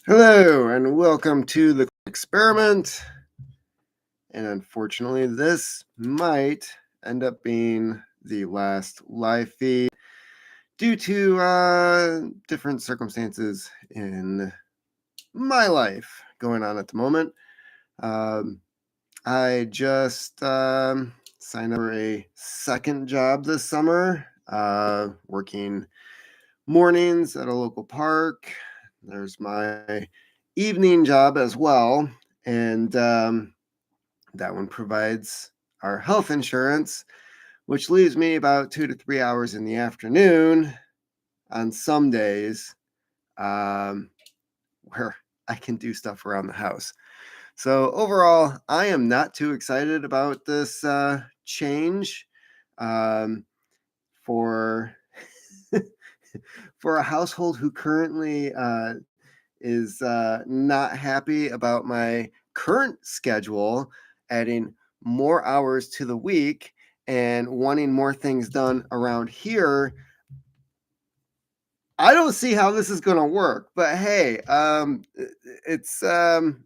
Hello, and welcome to the experiment. And unfortunately, this might end up being the last live feed due to different circumstances in my life going on at the moment. I just signed up for a second job this summer, working mornings at a local park. There's my evening job as well, and that one provides our health insurance, which leaves me about 2 to 3 hours in the afternoon on some days um, where I can do stuff around the house. So overall, I am not too excited about this change um, for for a household who currently is not happy about my current schedule, adding more hours to the week and wanting more things done around here. I don't see how this is going to work, but hey, it's and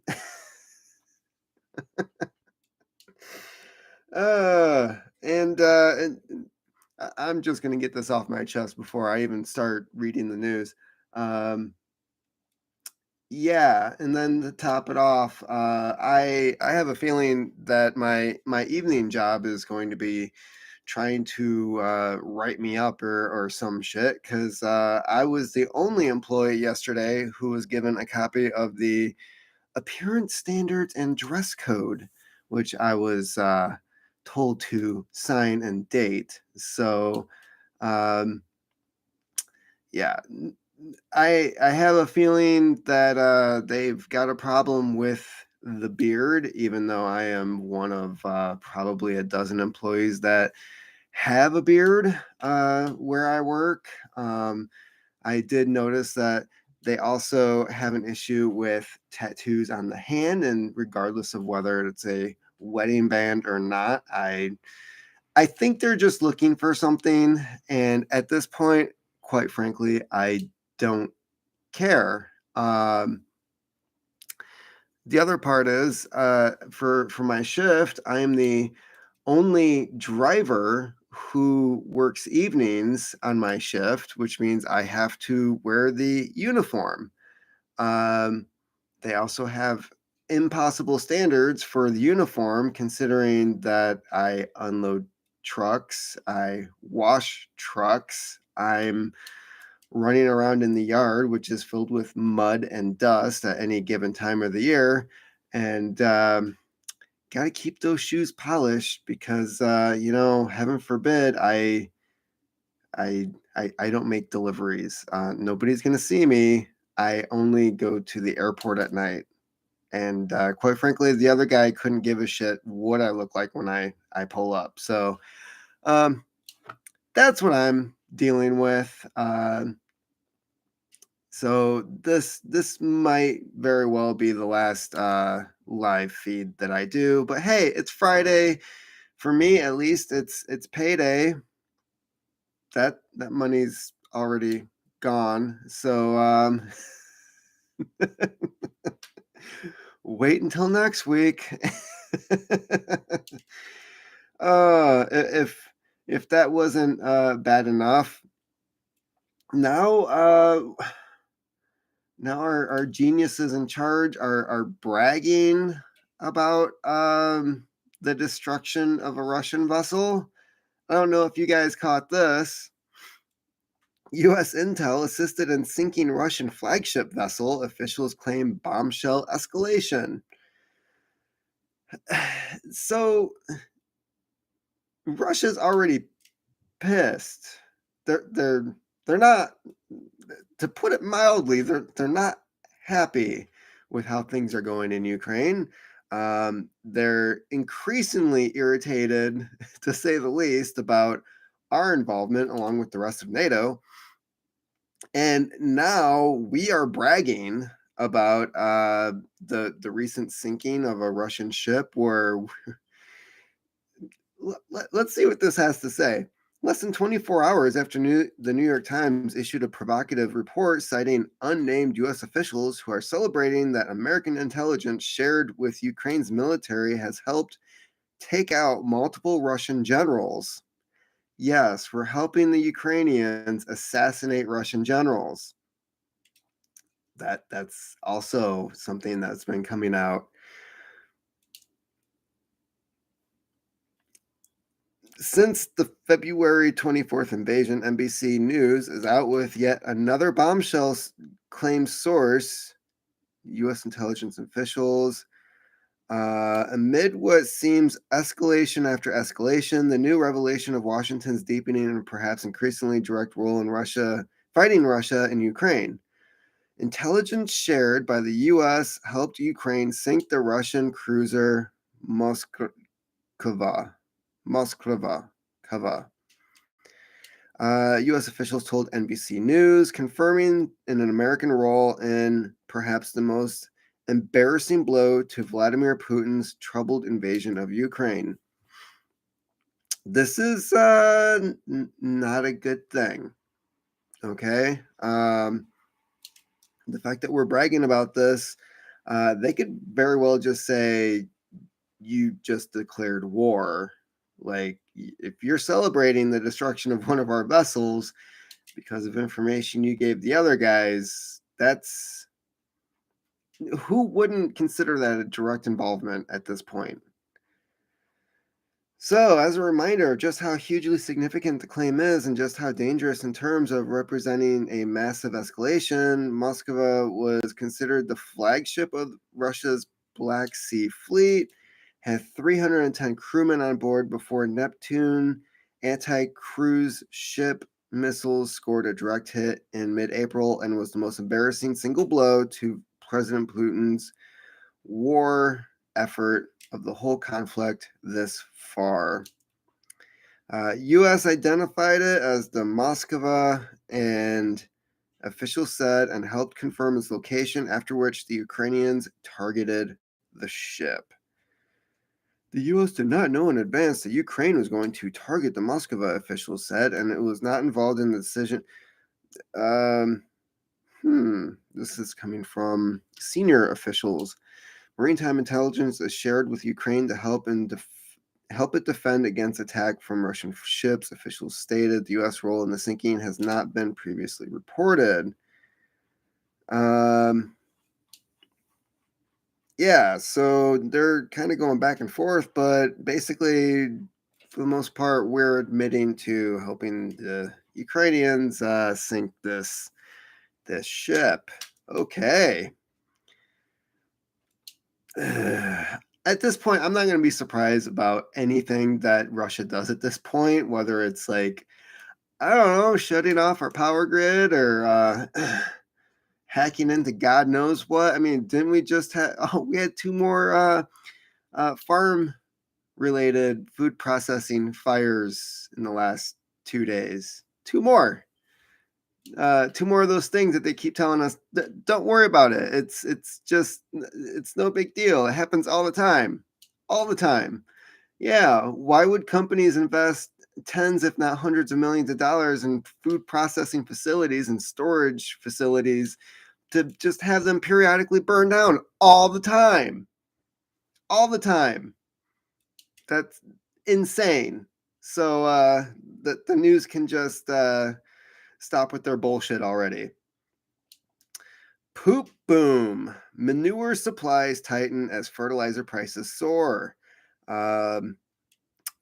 I'm just going to get this off my chest before I even start reading the news. Um, Yeah, and then to top it off, I have a feeling that my evening job is going to be trying to write me up or some shit because I was the only employee yesterday who was given a copy of the appearance standards and dress code, which I was told to sign and date. So, um, yeah, I have a feeling that they've got a problem with the beard, even though I am one of probably a dozen employees that have a beard where I work. I did notice that they also have an issue with tattoos on the hand, and regardless of whether it's a wedding band or not, I think they're just looking for something, and at this point, quite frankly, I don't care. The other part is for my shift, I am the only driver who works evenings on my shift, which means I have to wear the uniform. Um, they also have impossible standards for the uniform, considering that I unload trucks, I wash trucks, I'm running around in the yard, which is filled with mud and dust at any given time of the year. And got to keep those shoes polished because, heaven forbid, I don't make deliveries. Nobody's going to see me. I only go to the airport at night. And quite frankly, the other guy couldn't give a shit what I look like when I pull up. So um, that's what I'm dealing with. So this might very well be the last live feed that I do. But hey, it's Friday. For me at least, it's payday. That money's already gone. So wait until next week. If that wasn't bad enough, now now our geniuses in charge are bragging about the destruction of a Russian vessel. I don't know if you guys caught this. U.S. intel assisted in sinking Russian flagship vessel. Officials claim bombshell escalation. So Russia's already pissed. They're not, to put it mildly, they're not happy with how things are going in Ukraine. They're increasingly irritated, to say the least, about our involvement along with the rest of NATO. And now we are bragging about the recent sinking of a Russian ship. Where let's see what this has to say. Less than 24 hours after the New York Times issued a provocative report citing unnamed U.S. officials who are celebrating that American intelligence shared with Ukraine's military has helped take out multiple Russian generals. Yes, we're helping the Ukrainians assassinate Russian generals. That's also something that's been coming out. Since the February 24th invasion, NBC News is out with yet another bombshell claims source, U.S. intelligence officials. Amid what seems escalation after escalation, the new revelation of Washington's deepening and perhaps increasingly direct role in fighting Russia and Ukraine. Intelligence shared by the U.S. helped Ukraine sink the Russian cruiser Moskva. Moskva. U.S. officials told NBC News, confirming an American role in perhaps the most embarrassing blow to Vladimir Putin's troubled invasion of Ukraine. This is not a good thing. Okay. The fact that we're bragging about this, they could very well just say, you just declared war. Like, if you're celebrating the destruction of one of our vessels because of information you gave the other guys, that's who wouldn't consider that a direct involvement at this point? So, as a reminder of just how hugely significant the claim is and just how dangerous in terms of representing a massive escalation, Moskva was considered the flagship of Russia's Black Sea Fleet, had 310 crewmen on board before Neptune anti cruise ship missiles scored a direct hit in mid April and was the most embarrassing single blow to President Putin's war effort of the whole conflict this far. U.S. identified it as the Moskva, and officials said and helped confirm its location, after which the Ukrainians targeted the ship. The U.S. did not know in advance that Ukraine was going to target the Moskva, officials said, and it was not involved in the decision. This is coming from senior officials. Maritime intelligence is shared with Ukraine to help it defend against attack from Russian ships, officials stated. The U.S. role in the sinking has not been previously reported. Yeah, so they're kind of going back and forth, but basically, for the most part, we're admitting to helping the Ukrainians sink this ship. Okay. At this point, I'm not going to be surprised about anything that Russia does at this point, whether it's like, I don't know, shutting off our power grid or hacking into God knows what. I mean, didn't we just have, we had two more farm related food processing fires in the last 2 days. Two more. Two more of those things that they keep telling us, don't worry about it. It's no big deal. It happens all the time. All the time. Yeah. Why would companies invest tens, if not hundreds of millions of dollars in food processing facilities and storage facilities to just have them periodically burn down all the time? All the time. That's insane. So the news can just stop with their bullshit already. Poop boom. Manure supplies tighten as fertilizer prices soar. I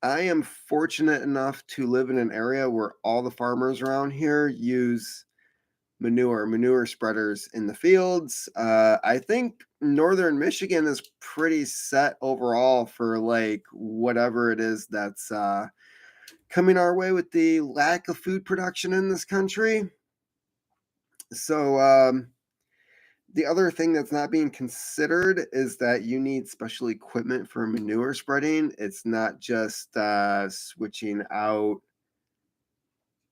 am fortunate enough to live in an area where all the farmers around here use manure spreaders in the fields. I think northern Michigan is pretty set overall for like whatever it is that's coming our way with the lack of food production in this country. So the other thing that's not being considered is that you need special equipment for manure spreading. It's not just switching out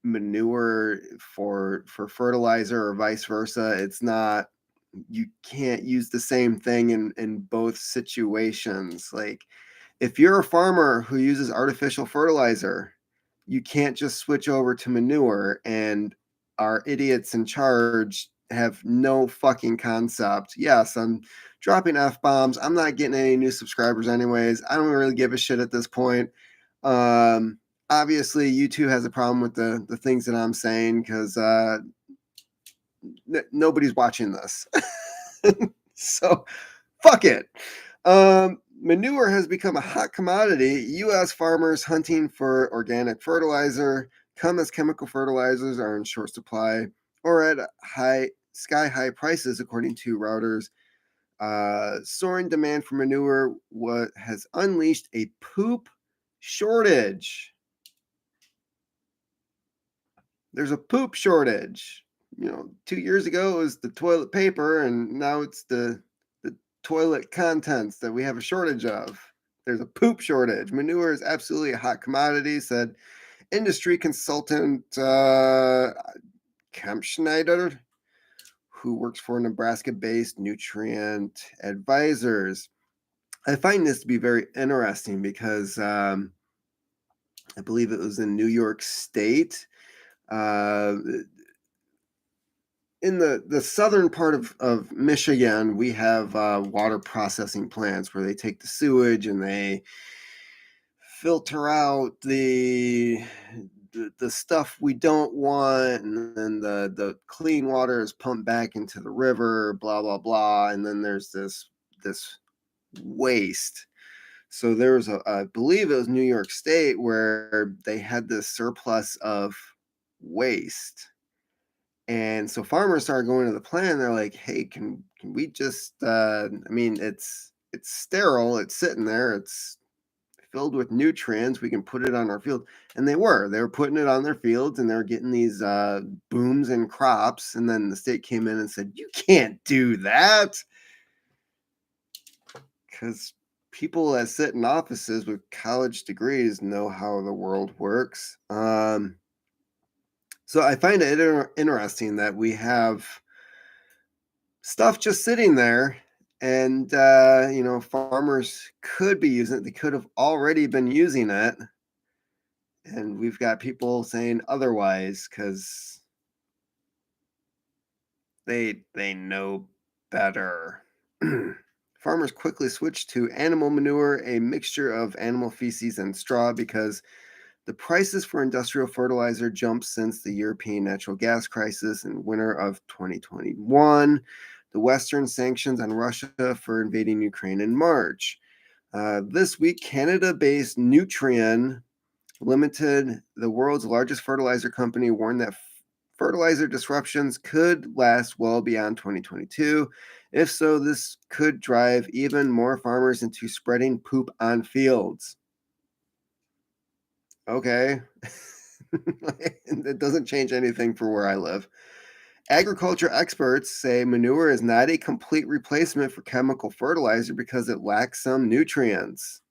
manure for fertilizer or vice versa. It's not, you can't use the same thing in both situations. Like, if you're a farmer who uses artificial fertilizer, you can't just switch over to manure, and our idiots in charge have no fucking concept. Yes, I'm dropping F bombs. I'm not getting any new subscribers anyways. I don't really give a shit at this point. Obviously YouTube has a problem with the things that I'm saying because nobody's watching this. So fuck it. Manure has become a hot commodity. U.S. farmers hunting for organic fertilizer come as chemical fertilizers are in short supply or at sky high prices, according to Reuters. Soaring demand for manure has unleashed a poop shortage. There's a poop shortage. 2 years ago it was the toilet paper, and now it's the toilet contents that we have a shortage of. There's a poop shortage. Manure is absolutely a hot commodity, said industry consultant Kemp Schneider, who works for Nebraska-based Nutrient Advisors. I find this to be very interesting because I believe it was in New York State. In the southern part of Michigan, we have water processing plants where they take the sewage and they filter out the stuff we don't want, and then the clean water is pumped back into the river, blah blah blah, and then there's this waste. So there was I believe it was New York State where they had this surplus of waste. And so farmers started going to the plant. And they're like, "Hey, can we just? I mean, it's sterile. It's sitting there. It's filled with nutrients. We can put it on our field." And they were putting it on their fields, and they were getting these booms and crops. And then the state came in and said, "You can't do that," because people that sit in offices with college degrees know how the world works. So I find it interesting that we have stuff just sitting there, and farmers could be using it. They could have already been using it, and we've got people saying otherwise because they know better. Farmers quickly switched to animal manure, a mixture of animal feces and straw, because the prices for industrial fertilizer jumped since the European natural gas crisis in winter of 2021, the Western sanctions on Russia for invading Ukraine in March. This week, Canada-based Nutrien Limited, the world's largest fertilizer company, warned that fertilizer disruptions could last well beyond 2022. If so, this could drive even more farmers into spreading poop on fields. Okay. It doesn't change anything for where I live. Agriculture experts say manure is not a complete replacement for chemical fertilizer because it lacks some nutrients.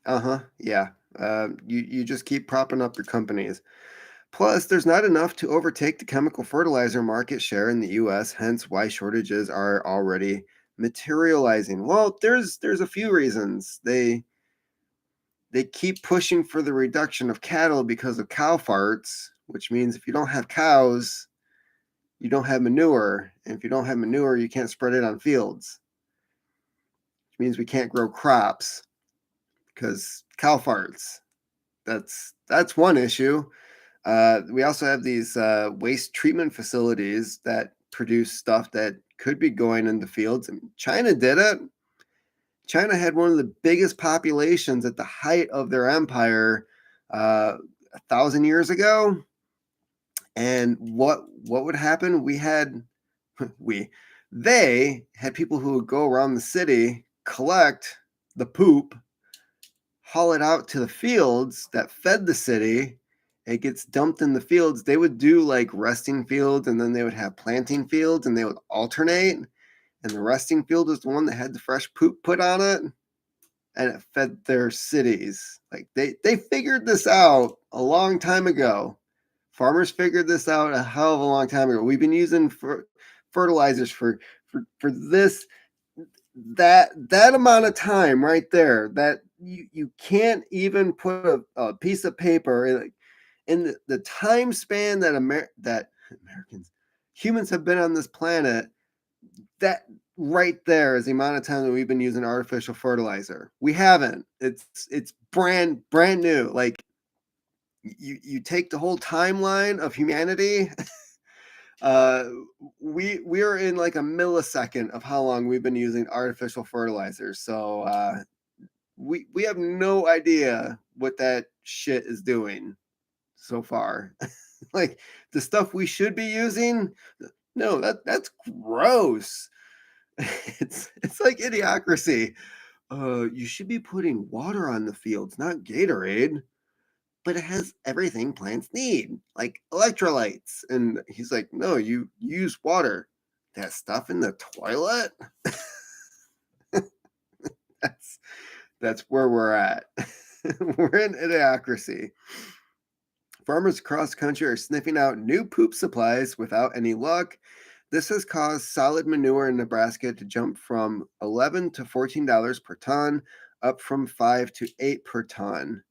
Yeah. You just keep propping up your companies. Plus, there's not enough to overtake the chemical fertilizer market share in the US, hence why shortages are already materializing. Well, there's a few reasons. They keep pushing for the reduction of cattle because of cow farts, which means if you don't have cows, you don't have manure. And if you don't have manure, you can't spread it on fields, which means we can't grow crops because cow farts. That's one issue. We also have these waste treatment facilities that produce stuff that could be going into fields. And China did it. China had one of the biggest populations at the height of their empire 1,000 years ago. And what would happen? They had people who would go around the city, collect the poop, haul it out to the fields that fed the city. It gets dumped in the fields. They would do like resting fields, and then they would have planting fields, and they would alternate. And the resting field was the one that had the fresh poop put on it, and it fed their cities. Like they figured this out a long time ago. Farmers figured this out a hell of a long time ago. We've been using fertilizers for this that amount of time right there, that you can't even put a piece of paper in the time span that Americans, humans have been on this planet, that right there is the amount of time that we've been using artificial fertilizer. We haven't. It's brand new. Like you take the whole timeline of humanity. uh we are in like a millisecond of how long we've been using artificial fertilizers. So we have no idea what that shit is doing so far. Like the stuff we should be using, no, that's gross. It's like idiocracy. You should be putting water on the fields, not Gatorade, but it has everything plants need, like electrolytes. And he's like, no, you use water. That stuff in the toilet? that's that's where we're at. We're in idiocracy. Farmers across the country are sniffing out new poop supplies without any luck. This has caused solid manure in Nebraska to jump from $11 to $14 per ton, up from 5 to 8 per ton.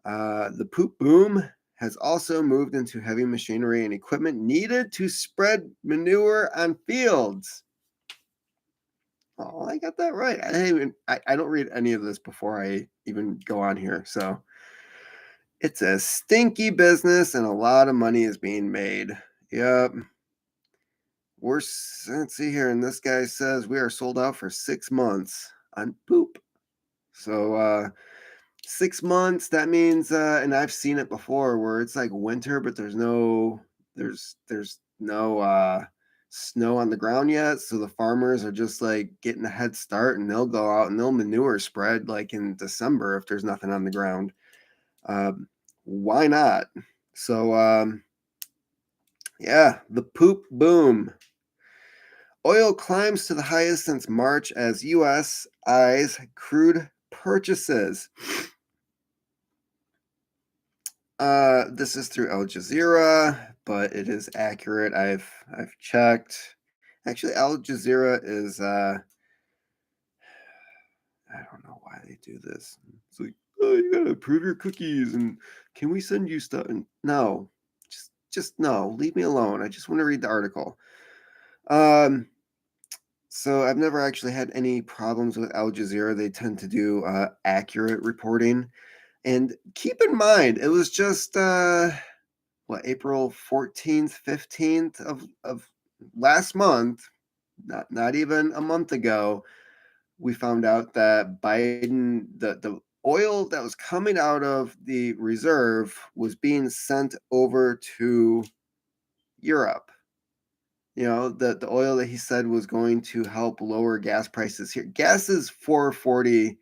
The poop boom has also moved into heavy machinery and equipment needed to spread manure on fields. Oh, I got that right. I don't read any of this before I even go on here. So it's a stinky business and a lot of money is being made. Yep. Let's see here. And this guy says we are sold out for 6 months on poop. So 6 months, that means and I've seen it before where it's like winter, but there's no snow on the ground yet. So the farmers are just like getting a head start and they'll go out and they'll manure spread like in December if there's nothing on the ground. Why not? So yeah, the poop boom. Oil climbs to the highest since March as U.S. eyes crude purchases. This is through Al Jazeera, but it is accurate. I've checked. Actually, Al Jazeera is I don't know why they do this. It's like, oh, you gotta approve your cookies, and can we send you stuff? And no, just no. Leave me alone. I just want to read the article. So I've never actually had any problems with Al Jazeera. They tend to do accurate reporting. And keep in mind, it was just April 14th, 15th of last month, not even a month ago, we found out that Biden, the oil that was coming out of the reserve was being sent over to Europe. You know, the oil that he said was going to help lower gas prices here. Gas is $4.40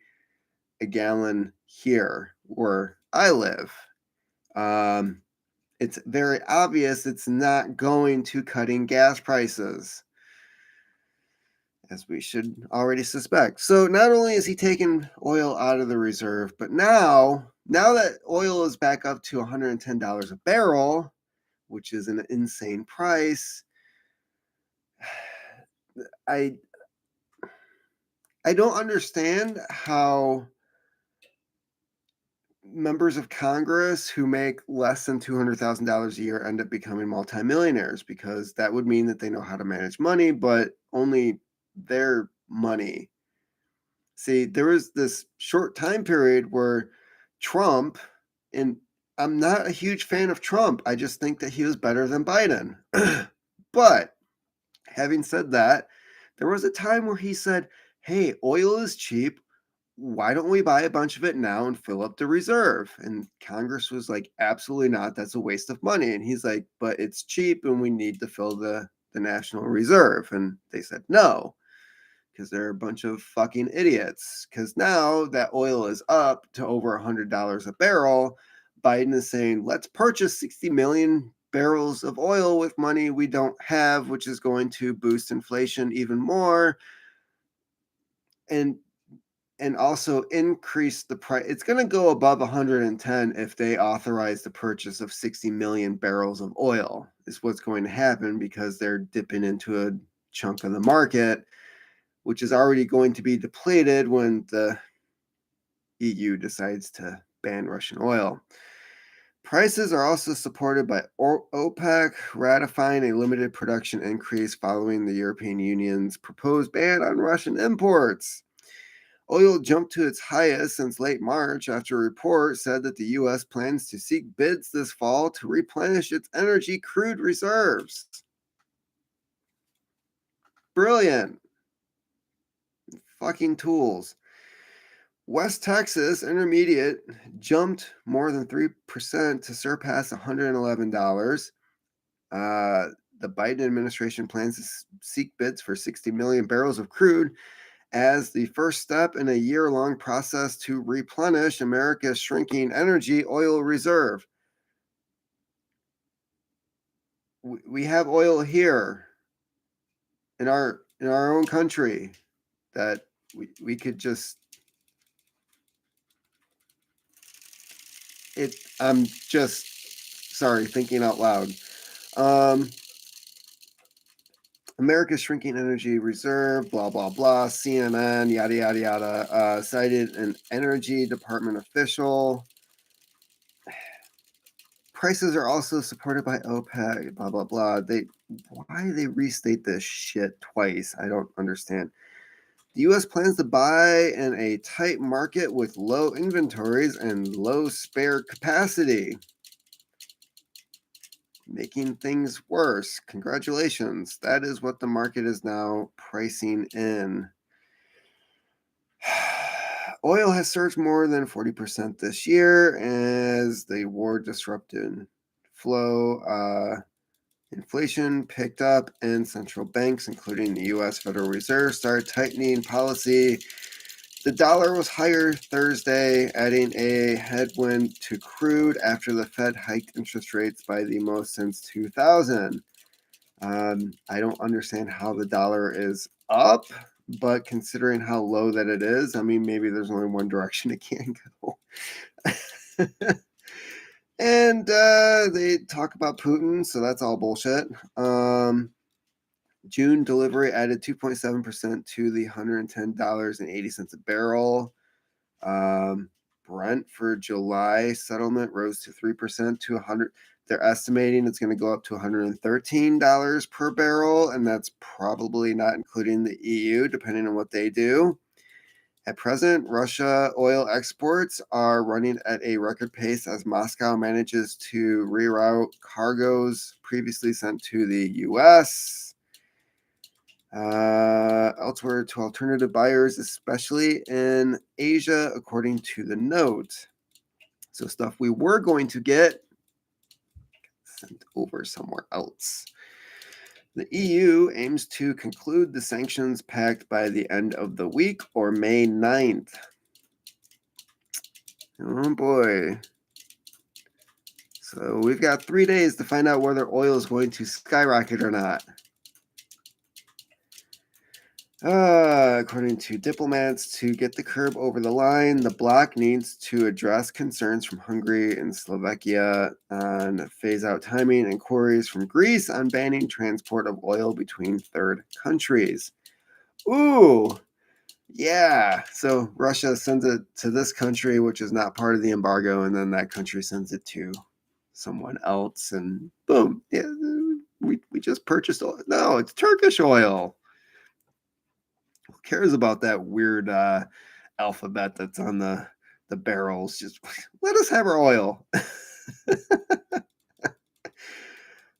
a gallon here where I live. It's very obvious it's not going to cutting gas prices, as we should already suspect. So not only is he taking oil out of the reserve, but now that oil is back up to $110 a barrel, which is an insane price, I don't understand how members of Congress who make less than $200,000 a year end up becoming multimillionaires, because that would mean that they know how to manage money, but only their money. See, there was this short time period where Trump, and I'm not a huge fan of Trump, I just think that he was better than Biden. But having said that, there was a time where he said, hey, oil is cheap. Why don't we buy a bunch of it now and fill up the reserve? And Congress was like, absolutely not. That's a waste of money. And he's like, but it's cheap and we need to fill the National Reserve. And they said no, because they're a bunch of fucking idiots. Because now that oil is up to over $100 a barrel, Biden is saying, let's purchase 60 million barrels of oil with money we don't have, which is going to boost inflation even more. And also increase the price. It's going to go above 110 if they authorize the purchase of 60 million barrels of oil, is what's going to happen, because they're dipping into a chunk of the market. which is already going to be depleted when the EU decides to ban Russian oil. Prices are also supported by OPEC ratifying a limited production increase following the European Union's proposed ban on Russian imports. Oil jumped to its highest since late March after a report said that the U.S. plans to seek bids this fall to replenish its energy crude reserves. Brilliant. Fucking tools. West Texas Intermediate jumped more than 3% to surpass $111. Uh, the Biden administration plans to seek bids for 60 million barrels of crude as the first step in a year-long process to replenish America's shrinking energy oil reserve. We have oil here in our own country that we could just I'm just sorry, thinking out loud. Um, America's shrinking energy reserve, blah, blah, blah, CNN, yada, yada, yada, cited an Energy Department official. Prices are also supported by OPEC, blah, blah, blah. Why they restate this shit twice? I don't understand. The U.S. plans to buy in a tight market with low inventories and low spare capacity, making things worse. Congratulations. That is what the market is now pricing in. Oil has surged more than 40% this year as the war disrupted flow. Inflation picked up and central banks, including the U.S. Federal Reserve, started tightening policy. The dollar was higher Thursday, adding a headwind to crude after the Fed hiked interest rates by the most since 2000. I don't understand how the dollar is up, but considering how low that it is, I mean, maybe there's only one direction it can go. And they talk about Putin, so that's all bullshit. June delivery added 2.7% to the $110.80 a barrel. Brent for July settlement rose to 3% to 100. They're estimating it's going to go up to $113 per barrel, and that's probably not including the EU, depending on what they do. At present, Russia oil exports are running at a record pace as Moscow manages to reroute cargoes previously sent to the U.S. Elsewhere to alternative buyers, especially in Asia, according to the note. So stuff we were going to get sent over somewhere else. The EU aims to conclude the sanctions pact by the end of the week or May 9th. Oh boy. So we've got 3 days to find out whether oil is going to skyrocket or not. According to diplomats, to get the curve over the line, the bloc needs to address concerns from Hungary and Slovakia on phase-out timing and queries from Greece on banning transport of oil between third countries. Ooh, yeah. So Russia sends it to this country, which is not part of the embargo, and then that country sends it to someone else, and boom, yeah, we just purchased oil. No, it's Turkish oil. Who cares about that weird alphabet that's on the barrels? Just let us have our oil.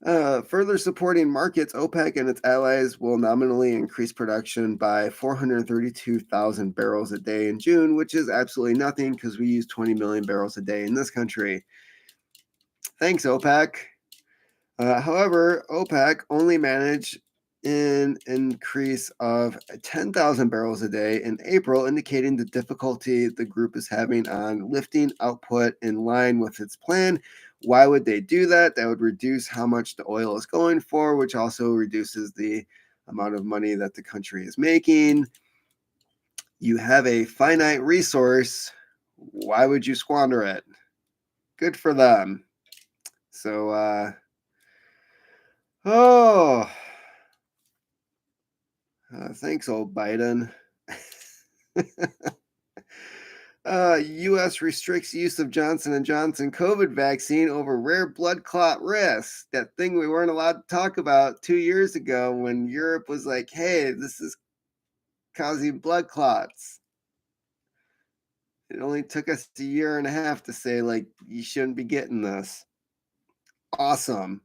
Further supporting markets, OPEC and its allies will nominally increase production by 432,000 barrels a day in June, which is absolutely nothing because we use 20 million barrels a day in this country. Thanks, OPEC. However, OPEC only managed an increase of 10,000 barrels a day in April, indicating the difficulty the group is having on lifting output in line with its plan. Why would they do that? That would reduce how much the oil is going for, which also reduces the amount of money that the country is making. You have a finite resource. Why would you squander it? Good for them. So, Thanks, old Biden. U.S. restricts use of Johnson and Johnson COVID vaccine over rare blood clot risk. That thing we weren't allowed to talk about 2 years ago when Europe was like, "Hey, this is causing blood clots." It only took us a year and a half to say, like, you shouldn't be getting this. Awesome.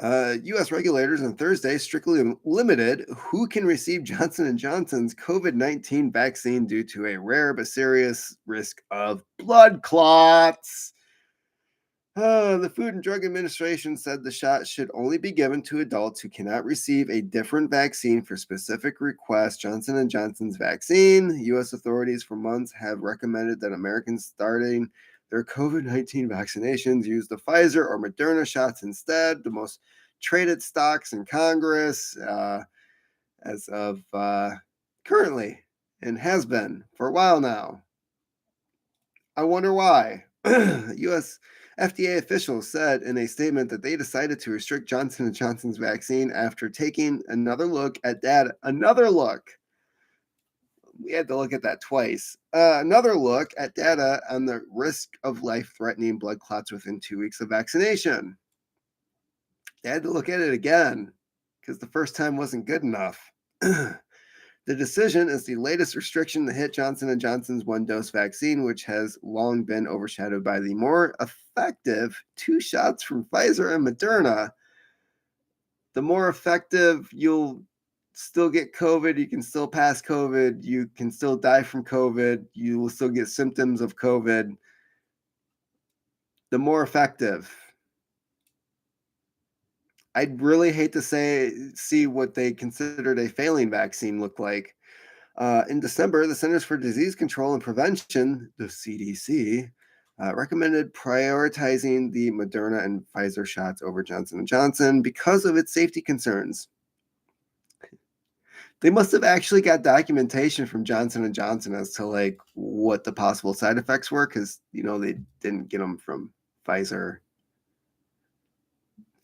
U.S. regulators on Thursday strictly limited who can receive Johnson and Johnson's COVID-19 vaccine due to a rare but serious risk of blood clots. The Food and Drug Administration said the shot should only be given to adults who cannot receive a different vaccine for specific requests. Johnson and Johnson's vaccine. U.S. authorities for months have recommended that Americans starting their COVID-19 vaccinations use the Pfizer or Moderna shots instead. The most traded stocks in Congress as of currently and has been for a while now. I wonder why. U.S. FDA officials said in a statement that they decided to restrict Johnson & Johnson's vaccine after taking another look at data. Another look. We had to look at that twice. Another look at data on the risk of life-threatening blood clots within 2 weeks of vaccination. They had to look at it again because the first time wasn't good enough. The decision is the latest restriction to hit Johnson & Johnson's one-dose vaccine, which has long been overshadowed by the more effective 2 shots from Pfizer and Moderna. The more effective, you'll still get COVID, you can still pass COVID, you can still die from COVID, you will still get symptoms of COVID. The more effective. I'd really hate to see what they considered a failing vaccine look like. In December, the Centers for Disease Control and Prevention, the CDC, recommended prioritizing the Moderna and Pfizer shots over Johnson & Johnson because of its safety concerns. They must have actually got documentation from Johnson & Johnson as to like what the possible side effects were because, they didn't get them from Pfizer.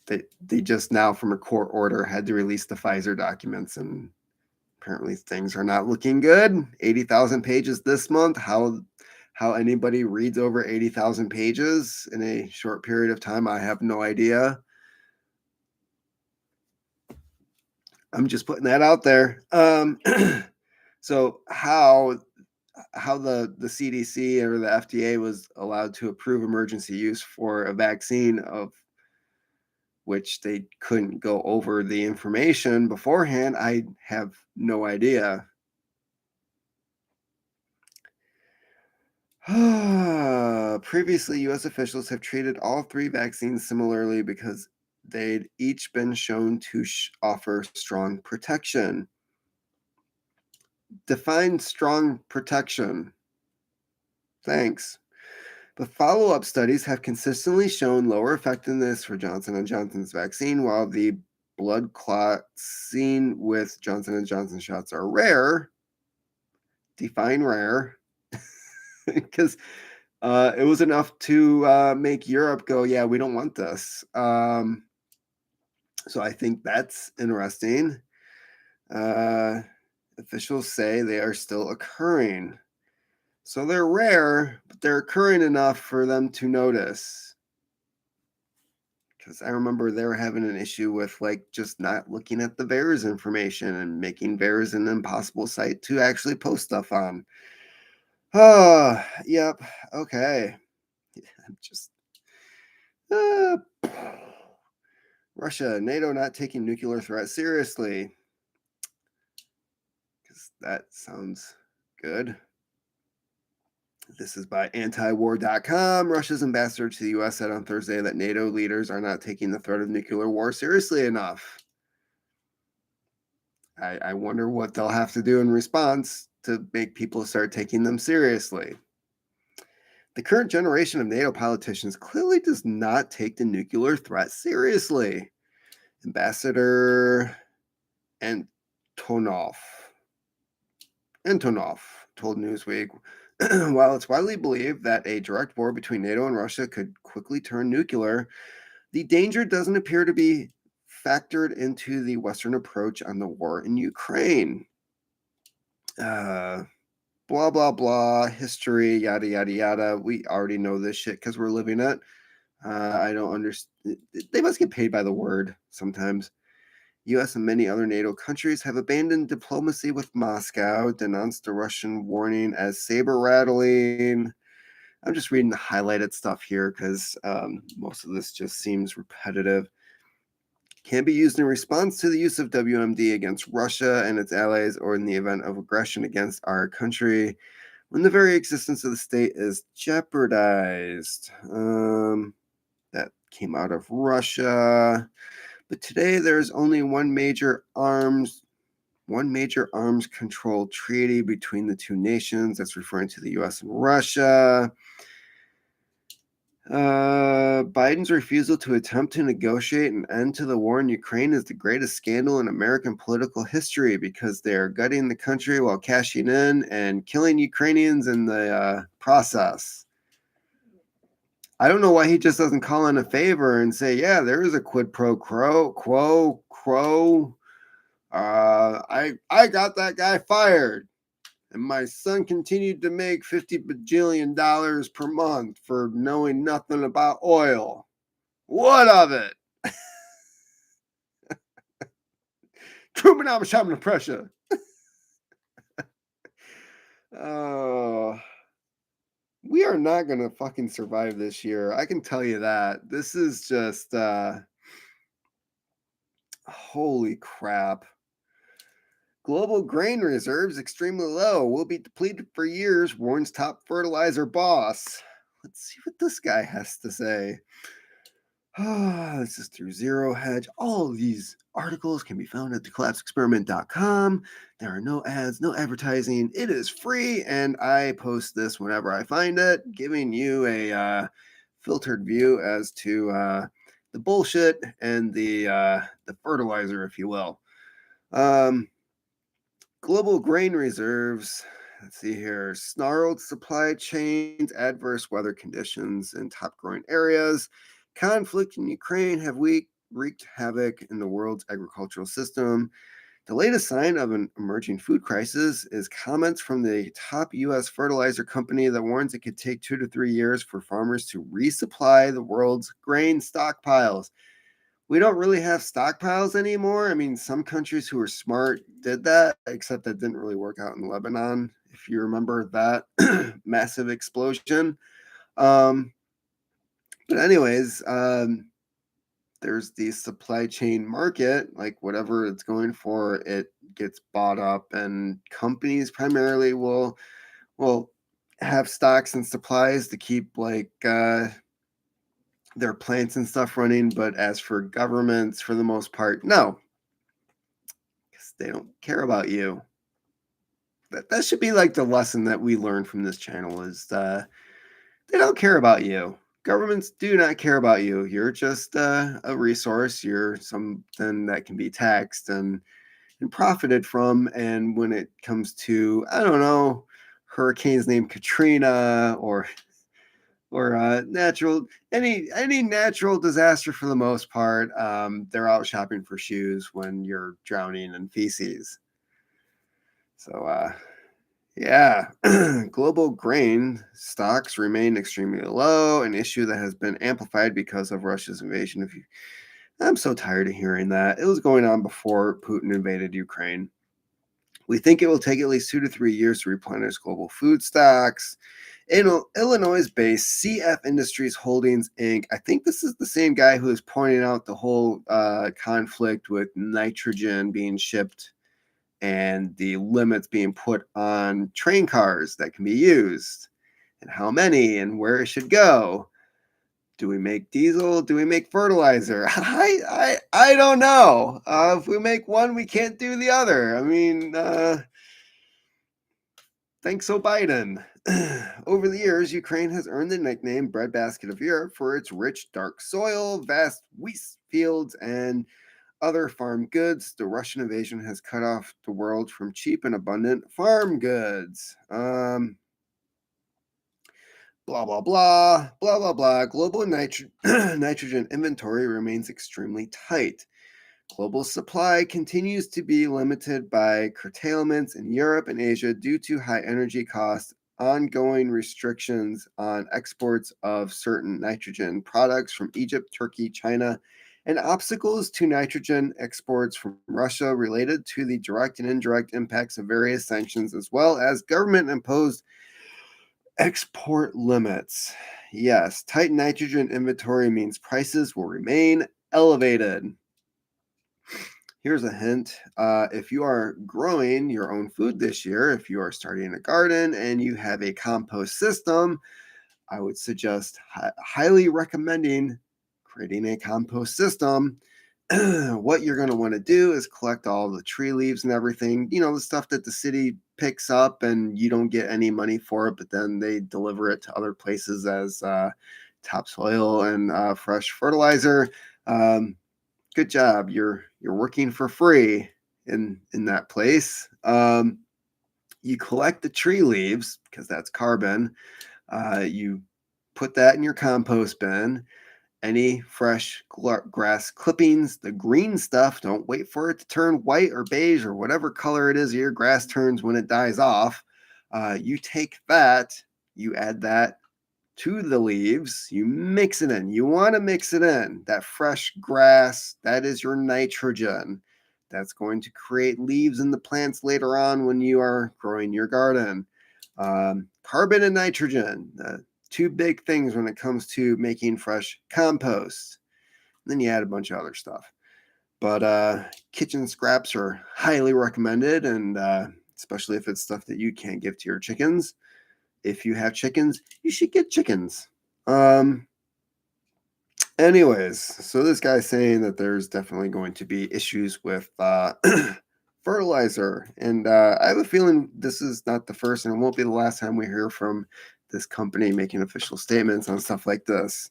They just now, from a court order, had to release the Pfizer documents, and apparently things are not looking good. 80,000 pages this month. How anybody reads over 80,000 pages in a short period of time, I have no idea. I'm just putting that out there. So how the CDC or the FDA was allowed to approve emergency use for a vaccine of which they couldn't go over the information beforehand, I have no idea. Previously, U.S. officials have treated all 3 vaccines similarly because they'd each been shown to offer strong protection. Define strong protection. Thanks. But follow-up studies have consistently shown lower effectiveness for Johnson & Johnson's vaccine, while the blood clots seen with Johnson & Johnson shots are rare. Define rare. Because it was enough to make Europe go, yeah, we don't want this. So I think that's interesting. Officials say they are still occurring. So they're rare, but they're occurring enough for them to notice. Because I remember they were having an issue with like just not looking at the VAERS information and making VAERS an impossible site to actually post stuff on. Oh, yep. Okay. I'm just Russia, NATO not taking nuclear threat seriously. Because that sounds good. This is by antiwar.com. Russia's ambassador to the U.S. said on Thursday that NATO leaders are not taking the threat of nuclear war seriously enough. I wonder what they'll have to do in response to make people start taking them seriously. The current generation of NATO politicians clearly does not take the nuclear threat seriously. Ambassador Antonov told Newsweek, while it's widely believed that a direct war between NATO and Russia could quickly turn nuclear, the danger doesn't appear to be factored into the Western approach on the war in Ukraine. Uh, blah, blah, blah, history, yada, yada, yada. We already know this shit because we're living it. I don't understand. They must get paid by the word sometimes. US and many other NATO countries have abandoned diplomacy with Moscow, denounced the Russian warning as saber rattling. I'm just reading the highlighted stuff here because most of this just seems repetitive. Can be used in response to the use of WMD against Russia and its allies or in the event of aggression against our country when the very existence of the state is jeopardized. That came out of Russia. But today there's only one major arms control treaty between the two nations. That's referring to the US and Russia. Biden's refusal to attempt to negotiate an end to the war in Ukraine is the greatest scandal in American political history because they're gutting the country while cashing in and killing Ukrainians in the process. I don't know why he just doesn't call in a favor and say, yeah, there is a quid pro quo. I got that guy fired. And my son continued to make $50 bajillion per month for knowing nothing about oil. What of it? Truman, I'm having pressure. Oh, we are not going to fucking survive this year. I can tell you that. This is just, holy crap. Global grain reserves extremely low. Will be depleted for years, warns top fertilizer boss. Let's see what this guy has to say. This is through Zero Hedge. All of these articles can be found at thecollapseexperiment.com. There are no ads, no advertising. It is free, and I post this whenever I find it, giving you a filtered view as to the bullshit and the fertilizer, if you will. Global grain reserves. Let's see here. Snarled supply chains, adverse weather conditions in top growing areas. Conflict in Ukraine have wreaked havoc in the world's agricultural system. The latest sign of an emerging food crisis is comments from the top U.S. fertilizer company that warns it could take 2 to 3 years for farmers to resupply the world's grain stockpiles. We don't really have stockpiles anymore. I mean, some countries who were smart did that, except that didn't really work out in Lebanon, if you remember that massive explosion. But anyways, there's the supply chain market, like whatever it's going for, it gets bought up, and companies primarily will have stocks and supplies to keep like their plants and stuff running. But as for governments, for the most part, no, because they don't care about you. That should be like the lesson that we learn from this channel is they don't care about you. Governments do not care about you. You're just a resource. You're something that can be taxed and profited from. And when it comes to, I don't know, hurricanes named Katrina or natural any natural disaster for the most part, they're out shopping for shoes when you're drowning in feces. So yeah, global grain stocks remain extremely low, an issue that has been amplified because of Russia's invasion. I'm so tired of hearing that. It was going on before Putin invaded Ukraine. We think it will take at least 2 to 3 years to replenish global food stocks. Illinois-based CF Industries Holdings Inc. I think this is the same guy who is pointing out the whole conflict with nitrogen being shipped and the limits being put on train cars that can be used and how many and where it should go. Do we make diesel? Do we make fertilizer? I don't know. If we make one, we can't do the other. I mean, thanks, Biden. Over the years, Ukraine has earned the nickname breadbasket of Europe for its rich, dark soil, vast wheat fields, and other farm goods. The Russian invasion has cut off the world from cheap and abundant farm goods. Blah, blah, blah, blah, blah, blah. Global nitrogen inventory remains extremely tight. Global supply continues to be limited by curtailments in Europe and Asia due to high energy costs, ongoing restrictions on exports of certain nitrogen products from Egypt, Turkey, China, and obstacles to nitrogen exports from Russia related to the direct and indirect impacts of various sanctions, as well as government imposed export limits. Yes, tight nitrogen inventory means prices will remain elevated. Here's a hint. If you are growing your own food this year, if you are starting a garden and you have a compost system, I would suggest highly recommending creating a compost system. What you're going to want to do is collect all the tree leaves and everything, the stuff that the city picks up and you don't get any money for it, but then they deliver it to other places as topsoil and fresh fertilizer. Good job. You're working for free in that place. You collect the tree leaves because that's carbon. You put that in your compost bin. Any fresh grass clippings, the green stuff, don't wait for it to turn white or beige or whatever color it is your grass turns when it dies off. You take that, you add that to the leaves, you mix it in. You want to mix it in. That fresh grass, that is your nitrogen. That's going to create leaves in the plants later on when you are growing your garden. Carbon and nitrogen, two big things when it comes to making fresh compost. Then you add a bunch of other stuff. But kitchen scraps are highly recommended, and especially if it's stuff that you can't give to your chickens. If you have chickens, you should get chickens. Anyways, so this guy's saying that there's definitely going to be issues with fertilizer. And I have a feeling this is not the first and it won't be the last time we hear from this company making official statements on stuff like this.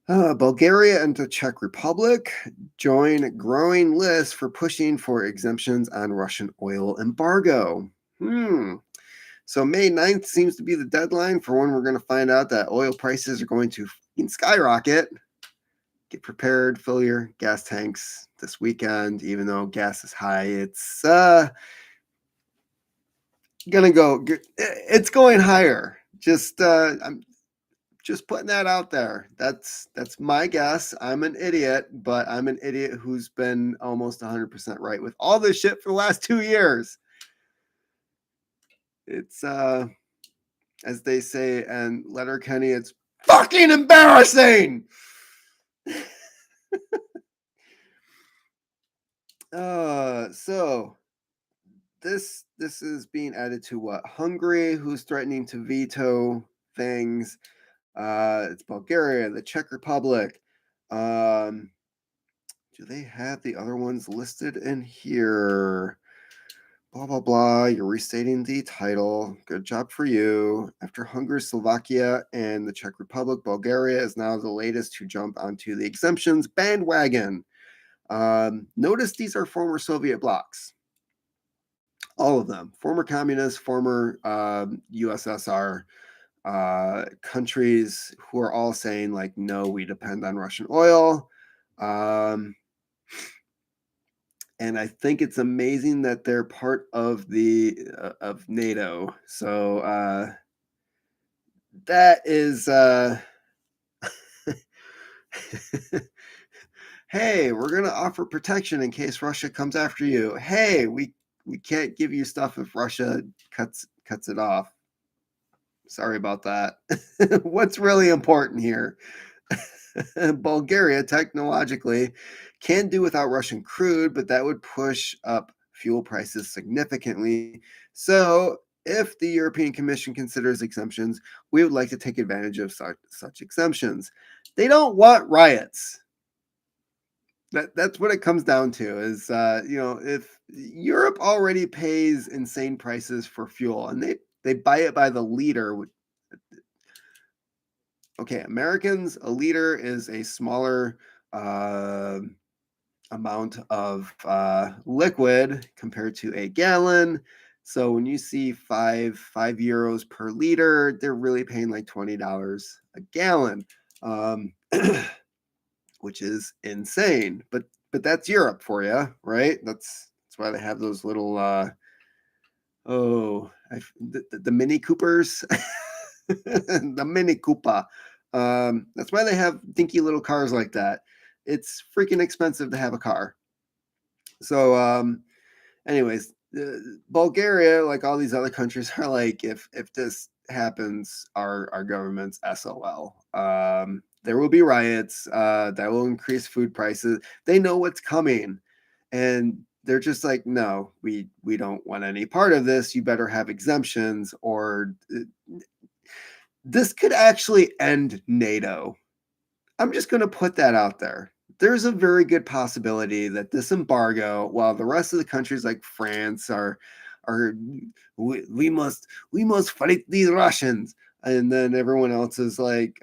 Bulgaria and the Czech Republic join growing lists for pushing for exemptions on Russian oil embargo. So May 9th seems to be the deadline for when we're going to find out that oil prices are going to skyrocket. Get prepared, fill your gas tanks this weekend. Even though gas is high, it's it's going higher. I'm just putting that out there. That's my guess. I'm an idiot, but I'm an idiot who's been almost 100% right with all this shit for the last 2 years. It's as they say in Letterkenny, it's fucking embarrassing. So this is being added to what? Hungary, who's threatening to veto things. It's Bulgaria, the Czech Republic. Do they have the other ones listed in here? Blah, blah, blah. You're restating the title. Good job for you. After Hungary, Slovakia, and the Czech Republic, Bulgaria is now the latest to jump onto the exemptions bandwagon. Notice these are former Soviet blocs. All of them. Former communists, former USSR countries who are all saying, like, no, we depend on Russian oil. And I think it's amazing that they're part of the of NATO. So that is hey, we're gonna offer protection in case Russia comes after you. Hey, we can't give you stuff if Russia cuts it off. Sorry about that. What's really important here? Bulgaria technologically can do without Russian crude, but that would push up fuel prices significantly. So, if the European Commission considers exemptions, we would like to take advantage of such exemptions. They don't want riots. That's what it comes down to is, if Europe already pays insane prices for fuel and they buy it by the liter. Okay, Americans, a liter is a smaller amount of liquid compared to a gallon. So when you see five euros per liter, they're really paying like $20 a gallon, which is insane. But but that's Europe for you, right? That's why they have those little the Mini Coopers, the Mini Cooper. That's why they have dinky little cars like that. It's freaking expensive to have a car. So, anyways, Bulgaria, like all these other countries, are like, if this happens, our government's SOL. There will be riots. That will increase food prices. They know what's coming, and they're just like, no, we don't want any part of this. You better have exemptions, or this could actually end NATO. I'm just going to put that out there. There's a very good possibility that this embargo, while the rest of the countries like France are we must fight these Russians, and then everyone else is like,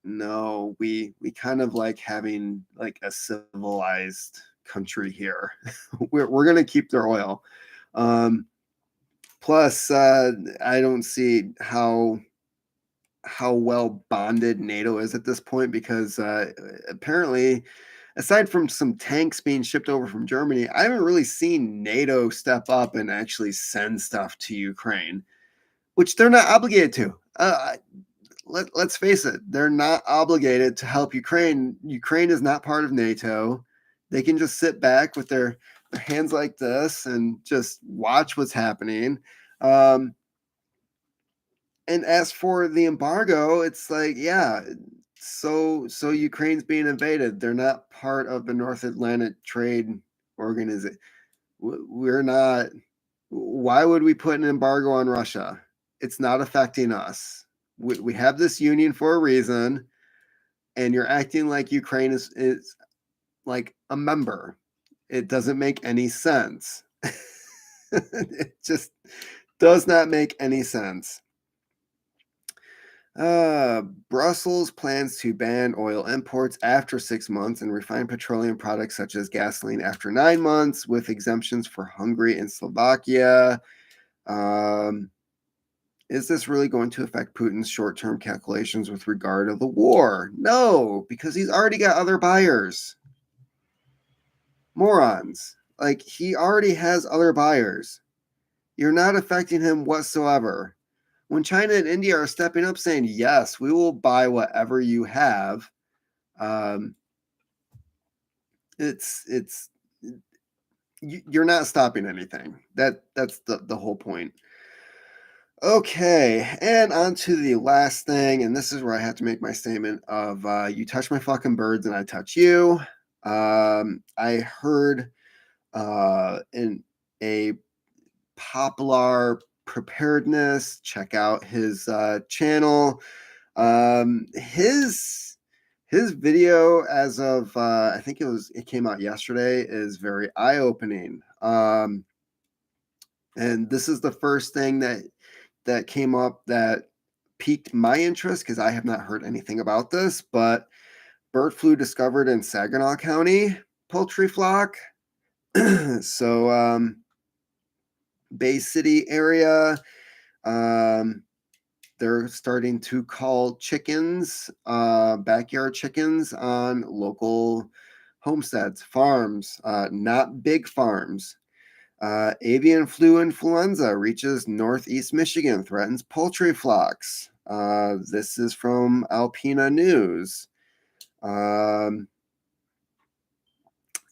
no, we kind of like having like a civilized country here. We're gonna keep their oil. Plus, I don't see how well bonded NATO is at this point, because apparently, aside from some tanks being shipped over from Germany, I haven't really seen NATO step up and actually send stuff to Ukraine, which they're not obligated to. Let's face it, they're not obligated to help Ukraine. Ukraine is not part of NATO. They can just sit back with their hands like this and just watch what's happening. And as for the embargo, it's like, yeah, so Ukraine's being invaded. They're not part of the North Atlantic Trade Organization. We're not. Why would we put an embargo on Russia? It's not affecting us. We have this union for a reason, and you're acting like Ukraine is like a member. It doesn't make any sense. It just does not make any sense. Brussels plans to ban oil imports after 6 months and refined petroleum products such as gasoline after 9 months, with exemptions for Hungary and Slovakia. Is this really going to affect Putin's short-term calculations with regard to the war? No, because he's already got other buyers. Morons. Like, he already has other buyers. You're not affecting him whatsoever. When China and India are stepping up saying, yes, we will buy whatever you have, you're not stopping anything. That's the whole point. Okay, and on to the last thing, and this is where I have to make my statement of you touch my fucking birds and I touch you. I heard in a popular preparedness, check out his channel. His video, as of I think it came out yesterday, is very eye-opening. And this is the first thing that came up that piqued my interest, because I have not heard anything about this. But bird flu discovered in Saginaw County poultry flock. So Bay City area, they're starting to call chickens backyard chickens on local homesteads, farms, not big farms. Avian flu influenza reaches northeast Michigan, threatens poultry flocks. This is from Alpena News.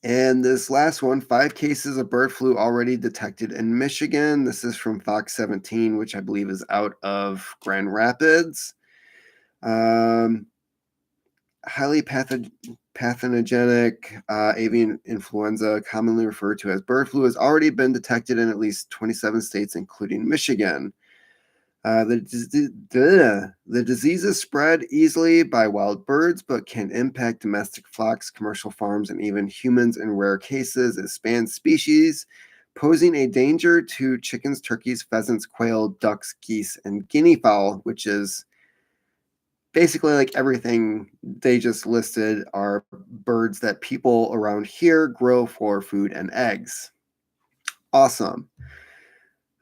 And this last one, 5 cases of bird flu already detected in Michigan. This is from Fox 17, which I believe is out of Grand Rapids. Highly pathogenic avian influenza, commonly referred to as bird flu, has already been detected in at least 27 states, including Michigan. The disease is spread easily by wild birds, but can impact domestic flocks, commercial farms, and even humans in rare cases. It spans species, posing a danger to chickens, turkeys, pheasants, quail, ducks, geese, and guinea fowl, which is basically like everything they just listed are birds that people around here grow for food and eggs. Awesome.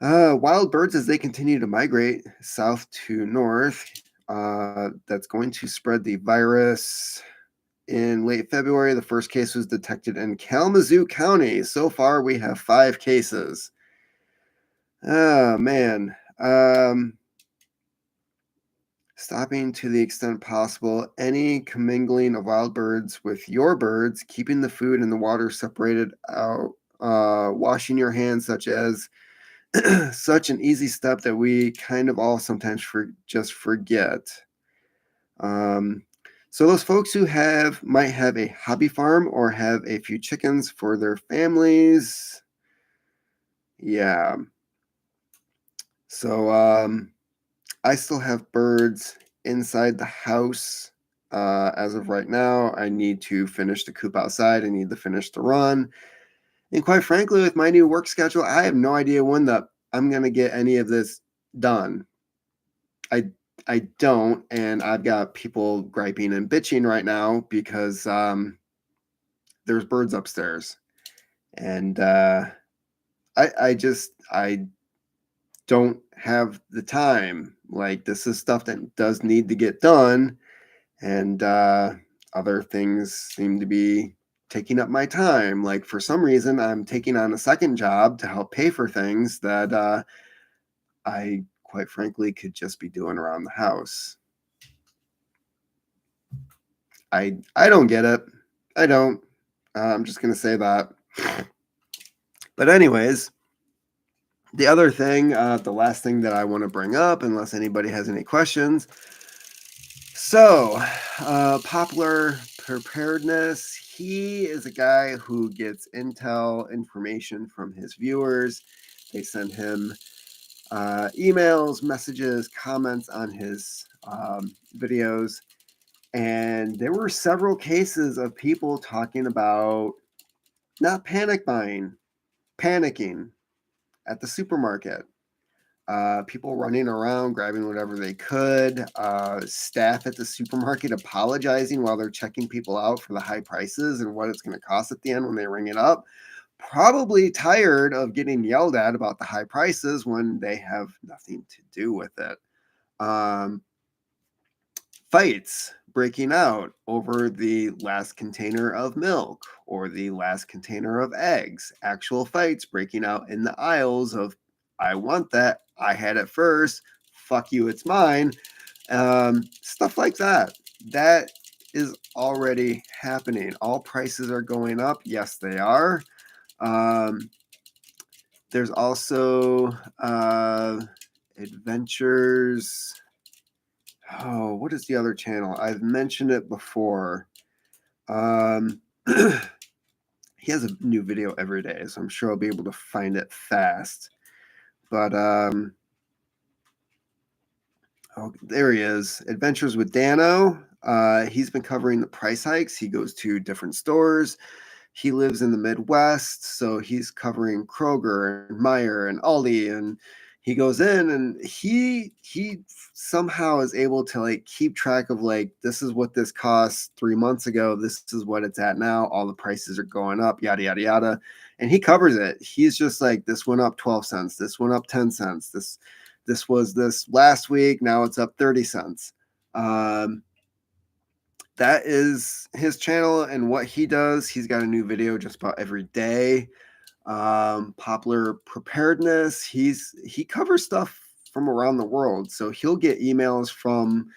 Wild birds, as they continue to migrate south to north, that's going to spread the virus. in late February. The first case was detected in Kalamazoo County. So far, we have 5 cases. Oh, man. Stopping to the extent possible any commingling of wild birds with your birds, keeping the food and the water separated out, washing your hands, such as such an easy step that we kind of all sometimes just forget. Um, so those folks who might have a hobby farm or have a few chickens for their families, yeah. So I still have birds inside the house. As of right now, I need to finish the coop outside. I need to finish the run. And quite frankly, with my new work schedule, I have no idea when I'm going to get any of this done. I I don't, and I've got people griping and bitching right now because there's birds upstairs, and I don't have the time. Like, this is stuff that does need to get done, and other things seem to be taking up my time. Like, for some reason, I'm taking on a second job to help pay for things that I quite frankly could just be doing around the house. I don't get it. I don't. I'm just gonna say that. But anyways, the other thing, the last thing that I want to bring up, unless anybody has any questions. So, Popular Preparedness. He is a guy who gets intel information from his viewers. They send him emails, messages, comments on his videos. And there were several cases of people talking about not panic buying, panicking at the supermarket. People running around, grabbing whatever they could. Staff at the supermarket apologizing while they're checking people out for the high prices and what it's going to cost at the end when they ring it up. Probably tired of getting yelled at about the high prices when they have nothing to do with it. Fights breaking out over the last container of milk or the last container of eggs. Actual fights breaking out in the aisles of, I want that. I had it first. Fuck you, it's mine. Stuff like that. That is already happening. All prices are going up. Yes, they are. There's also Adventures. Oh, what is the other channel? I've mentioned it before. He has a new video every day, so I'm sure I'll be able to find it fast. But oh, there he is. Adventures with Dano. He's been covering the price hikes. He goes to different stores. He lives in the Midwest, so he's covering Kroger and Meijer and Aldi, and he goes in and he somehow is able to like keep track of like, this is what this cost 3 months ago, this is what it's at now, all the prices are going up, yada yada yada, and he covers it. He's just like, this went up 12 cents, this went up 10 cents, this was this last week, now it's up 30 cents. That is his channel and what he does. He's got a new video just about every day. Popular Preparedness. He covers stuff from around the world. So he'll get emails from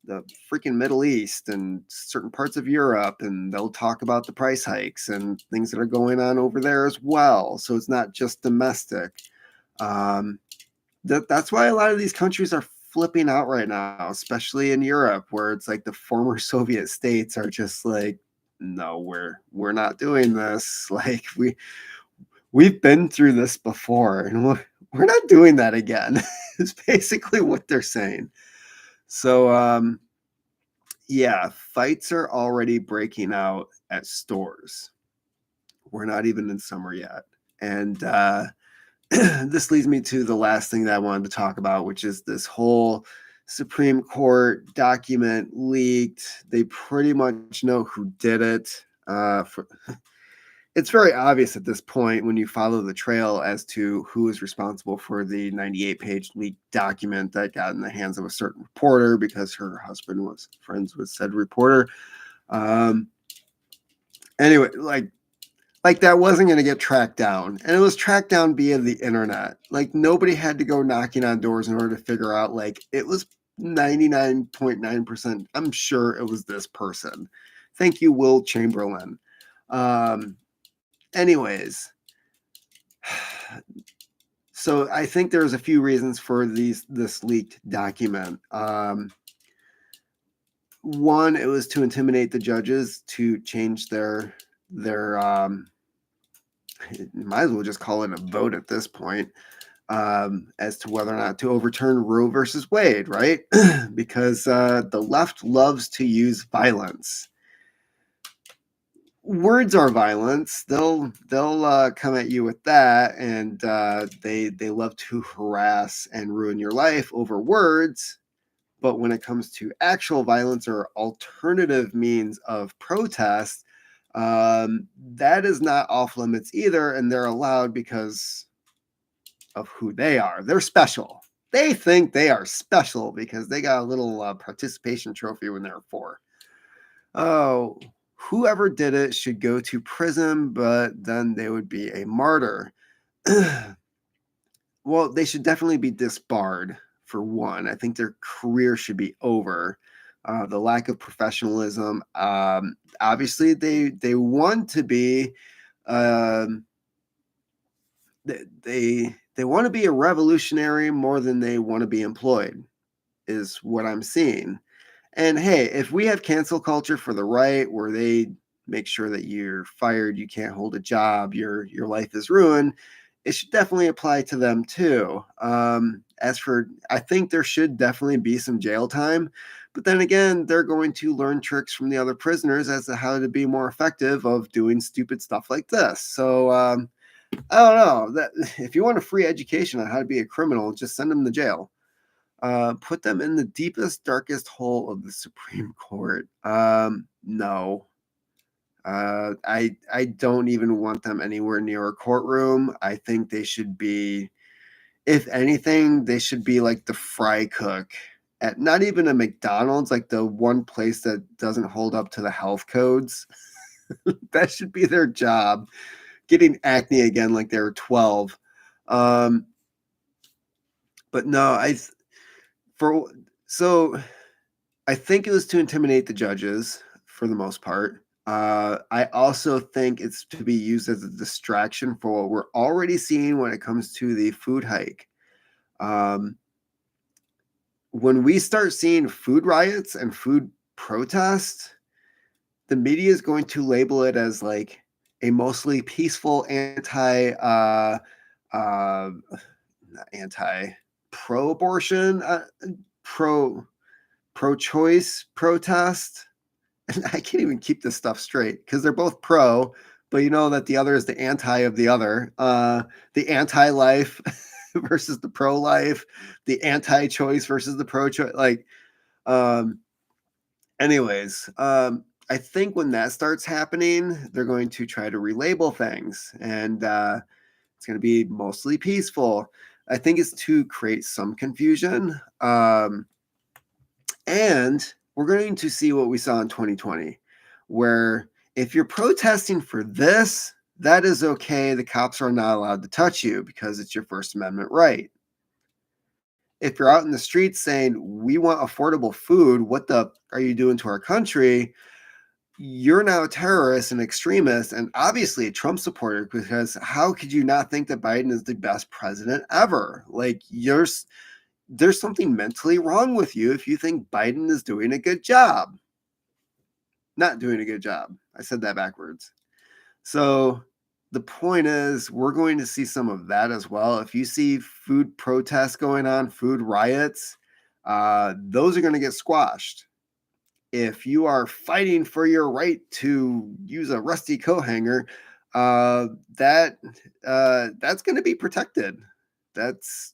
the freaking Middle East and certain parts of Europe, and they'll talk about the price hikes and things that are going on over there as well. So it's not just domestic. That's why a lot of these countries are flipping out right now, especially in Europe, where it's like the former Soviet states are just like, no, we're not doing this. Like, we've been through this before, and we're not doing that again. Is basically what they're saying. So yeah, fights are already breaking out at stores. We're not even in summer yet, and this leads me to the last thing that I wanted to talk about, which is this whole Supreme Court document leaked. They pretty much know who did it. It's very obvious at this point when you follow the trail as to who is responsible for the 98-page leaked document that got in the hands of a certain reporter because her husband was friends with said reporter. Um, anyway, like that wasn't going to get tracked down, and it was tracked down via the internet. Like nobody had to go knocking on doors in order to figure out. Like it was 99.9%. I'm sure it was this person. Thank you, Will Chamberlain. Um, anyways, so I think there's a few reasons for this leaked document. One, it was to intimidate the judges to change their might as well just call it a vote at this point, as to whether or not to overturn Roe versus Wade, right? Because the left loves to use violence. Words are violence. They'll come at you with that, and they love to harass and ruin your life over words. But when it comes to actual violence or alternative means of protest, that is not off limits either, and they're allowed because of who they are. They're special. They think they are special because they got a little participation trophy when they were 4. Oh, whoever did it should go to prison, but then they would be a martyr. Well, they should definitely be disbarred for one. I think their career should be over. The lack of professionalism. Obviously, they want to be. Um, they want to be a revolutionary more than they want to be employed, is what I'm seeing. And hey, if we have cancel culture for the right, where they make sure that you're fired, you can't hold a job, your life is ruined, it should definitely apply to them too. As for, I think there should definitely be some jail time, but then again, they're going to learn tricks from the other prisoners as to how to be more effective of doing stupid stuff like this. So I don't know that if you want a free education on how to be a criminal, just send them to jail. Put them in the deepest, darkest hole of the Supreme Court. No. I don't even want them anywhere near a courtroom. I think they should be, if anything, they should be like the fry cook at not even a McDonald's, like the one place that doesn't hold up to the health codes. That should be their job. Getting acne again like they were 12. Um, but no, for so I think it was to intimidate the judges for the most part. I also think it's to be used as a distraction for what we're already seeing when it comes to the food hike. Um, when we start seeing food riots and food protests, the media is going to label it as like a mostly peaceful uh, anti pro-abortion, pro-choice protest. And I can't even keep this stuff straight because they're both pro, but you know that the other is the anti of the other. The anti-life versus the pro-life, the anti-choice versus the pro-choice. Like, um, anyways, I think when that starts happening, they're going to try to relabel things, and it's going to be mostly peaceful. I think it's to create some confusion. And we're going to see what we saw in 2020, where if you're protesting for this, that is okay. The cops are not allowed to touch you because it's your First Amendment right. If you're out in the streets saying, we want affordable food, what the are you doing to our country? You're now a terrorist and extremist, and obviously a Trump supporter, because how could you not think that Biden is the best president ever? Like, there's something mentally wrong with you if you think Biden is doing a good job. Not doing a good job. I said that backwards. So the point is, we're going to see some of that as well. If you see food protests going on, food riots, those are going to get squashed. If you are fighting for your right to use a rusty coat hanger, that's going to be protected. That's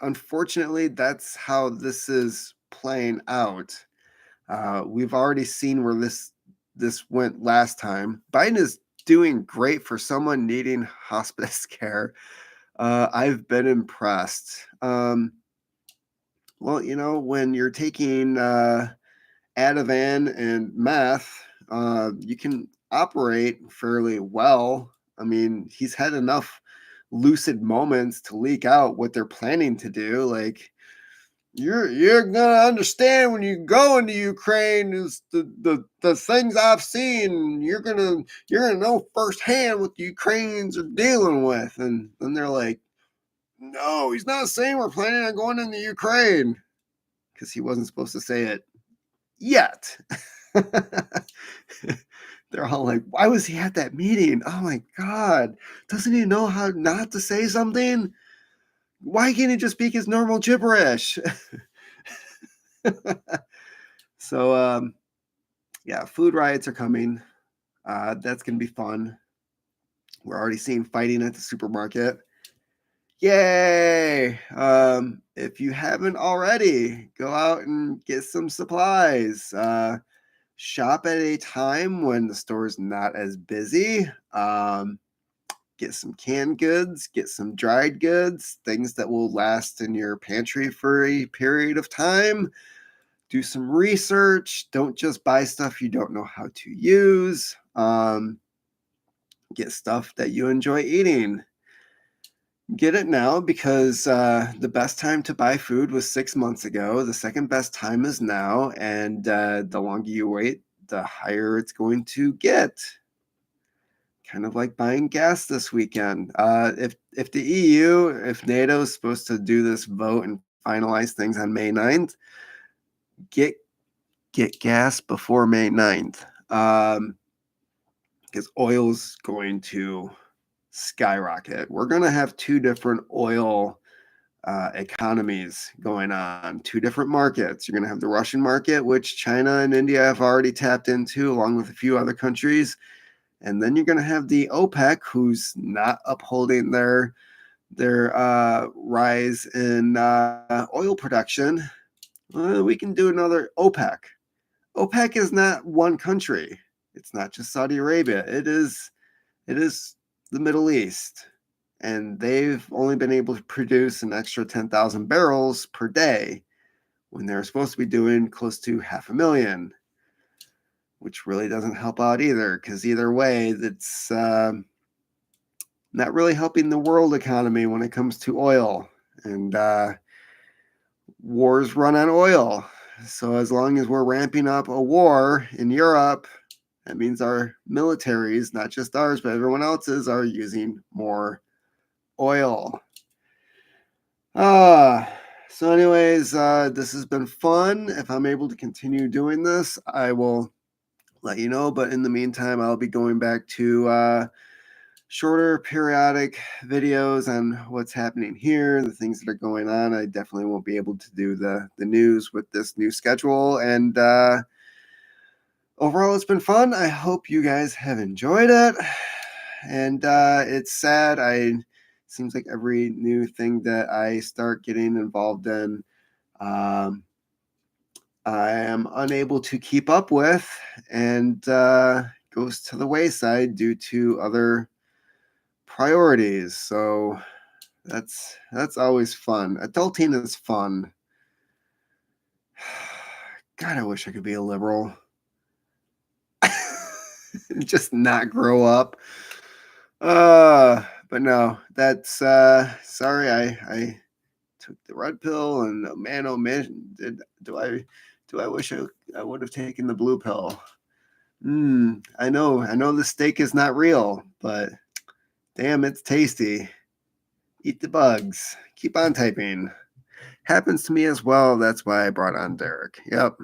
unfortunately that's how this is playing out. We've already seen where this went last time. Biden is doing great for someone needing hospice care. I've been impressed. Well, you know, when you're taking Ativan and meth, you can operate fairly well. I mean, he's had enough lucid moments to leak out what they're planning to do. Like, you're gonna understand when you go into Ukraine is the things I've seen. You're gonna know firsthand what the Ukrainians are dealing with. And then they're like, no, he's not saying we're planning on going into Ukraine because he wasn't supposed to say it yet. They're all like, why was he at that meeting? Oh my God. Doesn't he know how not to say something? Why can't he just speak his normal gibberish? So, yeah, food riots are coming. That's going to be fun. We're already seeing fighting at the supermarket. Yay! If you haven't already, go out and get some supplies. Shop at a time when the store's not as busy. Get some canned goods, get some dried goods, things that will last in your pantry for a period of time. Do some research. Don't just buy stuff you don't know how to use. Get stuff that you enjoy eating. Get it now because the best time to buy food was 6 months ago. The second best time is now. And the longer you wait, the higher it's going to get. Kind of like buying gas this weekend. If the EU, if NATO is supposed to do this vote and finalize things on May 9th, get gas before May 9th. Because oil's going to skyrocket. We're going to have two different oil economies going on, two different markets. You're going to have the Russian market, which China and India have already tapped into, along with a few other countries. And then you're going to have the OPEC, who's not upholding their rise in oil production. We can do another OPEC. OPEC is not one country. It's not just Saudi Arabia. It is the Middle East. And they've only been able to produce an extra 10,000 barrels per day when they're supposed to be doing close to 500,000, which really doesn't help out either, because either way, that's not really helping the world economy when it comes to oil. And wars run on oil. So as long as we're ramping up a war in Europe, that means our militaries, not just ours, but everyone else's, are using more oil. So anyways, this has been fun. If I'm able to continue doing this, I will let you know. But in the meantime, I'll be going back to shorter periodic videos on what's happening here, the things that are going on. I definitely won't be able to do the news with this new schedule. And overall, it's been fun. I hope you guys have enjoyed it. And it's sad. Seems like every new thing that I start getting involved in, I am unable to keep up with, and goes to the wayside due to other priorities. So that's always fun. Adulting is fun. God, I wish I could be a liberal. Just not grow up. But no, that's sorry. I took the red pill, and oh man, do I wish I would have taken the blue pill. I know the steak is not real, but damn, it's tasty. Eat the bugs. Keep on typing. Happens to me as well. That's why I brought on Derek. Yep.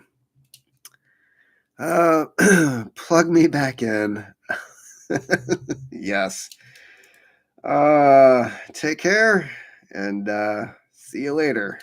Plug me back in. Yes. Take care, and see you later.